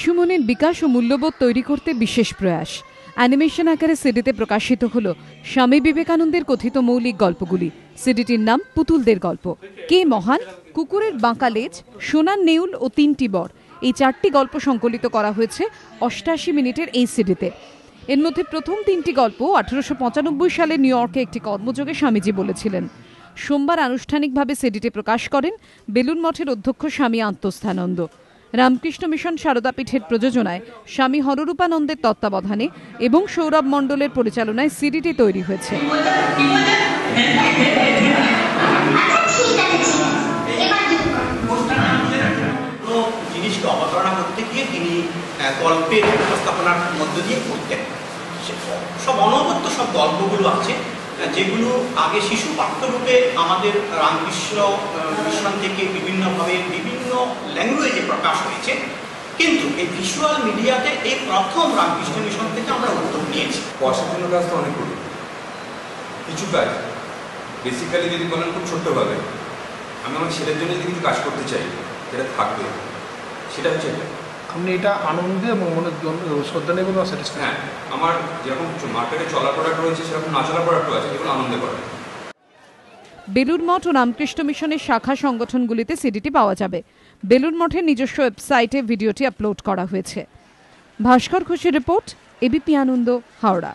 শিশু মনের বিকাশ ও মূল্যবোধ তৈরি করতে বিশেষ প্রয়াস। অ্যানিমেশন আকারে সিডিতে প্রকাশিত হল স্বামী বিবেকানন্দের কথিত মৌলিক গল্পগুলি। সিডিটির নাম পুতুলদের গল্প। কে মহান, কুকুরের বাঁকা লেজ, সোনার নেউল ও 3টি বর, এই 4টি গল্প সংকলিত করা হয়েছে 88 মিনিটের এই সিডিতে। এর মধ্যে প্রথম 3টি গল্প 1895 সালে নিউ ইয়র্কে একটি কর্মযোগে স্বামীজি বলেছিলেন। সোমবার আনুষ্ঠানিকভাবে সিডিটি প্রকাশ করেন বেলুড় মঠের অধ্যক্ষ স্বামী আন্তস্থানন্দ। রামকৃষ্ণ মিশন সারদাপীঠের প্রযোজনায় স্বামী হররূপানন্দের তত্ত্বাবধানে এবং সৌরভ মণ্ডলের পরিচালনায় সিডিটি তৈরি হয়েছে। জিনিসকে অবতারণা করতে গিয়ে তিনি গল্পের উপস্থাপনার মধ্য দিয়ে করতেন। সব অনবদ্য সব গল্পগুলো আছে যেগুলো আগে শিশু পাঠ্যরূপে আমাদের রামকৃষ্ণ মিশন থেকে বিভিন্নভাবে বিভিন্ন ল্যাঙ্গুয়েজে প্রকাশ হয়েছে, কিন্তু এই ভিজুয়াল মিডিয়াতে এই প্রথম রামকৃষ্ণ মিশন থেকে আমরা উদ্যোগ নিয়েছি। বর্ষার জন্য কাজ তো অনেক করি, কিছু কাজ বেসিক্যালি যদি বলেন খুব ছোট্টভাবে আমি আমার ছেলের জন্য যদি কিছু কাজ করতে চাই যেটা থাকবে, সেটা হচ্ছে আপনি এটা আনন্দে এবং মনে শ্রদ্ধা নেবেন বা স্যাটিসফাই। হ্যাঁ, আমার যেরকম মার্কেটে চলার প্রোডাক্ট রয়েছে সেরকম না চলার প্রোডাক্টও আছে, যেগুলো আনন্দে করে। বেলুড় মঠ ও রামকৃষ্ণ মিশনের শাখা সংগঠনগুলিতে সিডিটি পাওয়া যাবে। বেলুড় মঠের নিজস্ব ওয়েবসাইটে ভিডিওটি আপলোড করা হয়েছে। ভাস্কর ঘোষের রিপোর্ট, এবিপি আনন্দ, হাওড়া।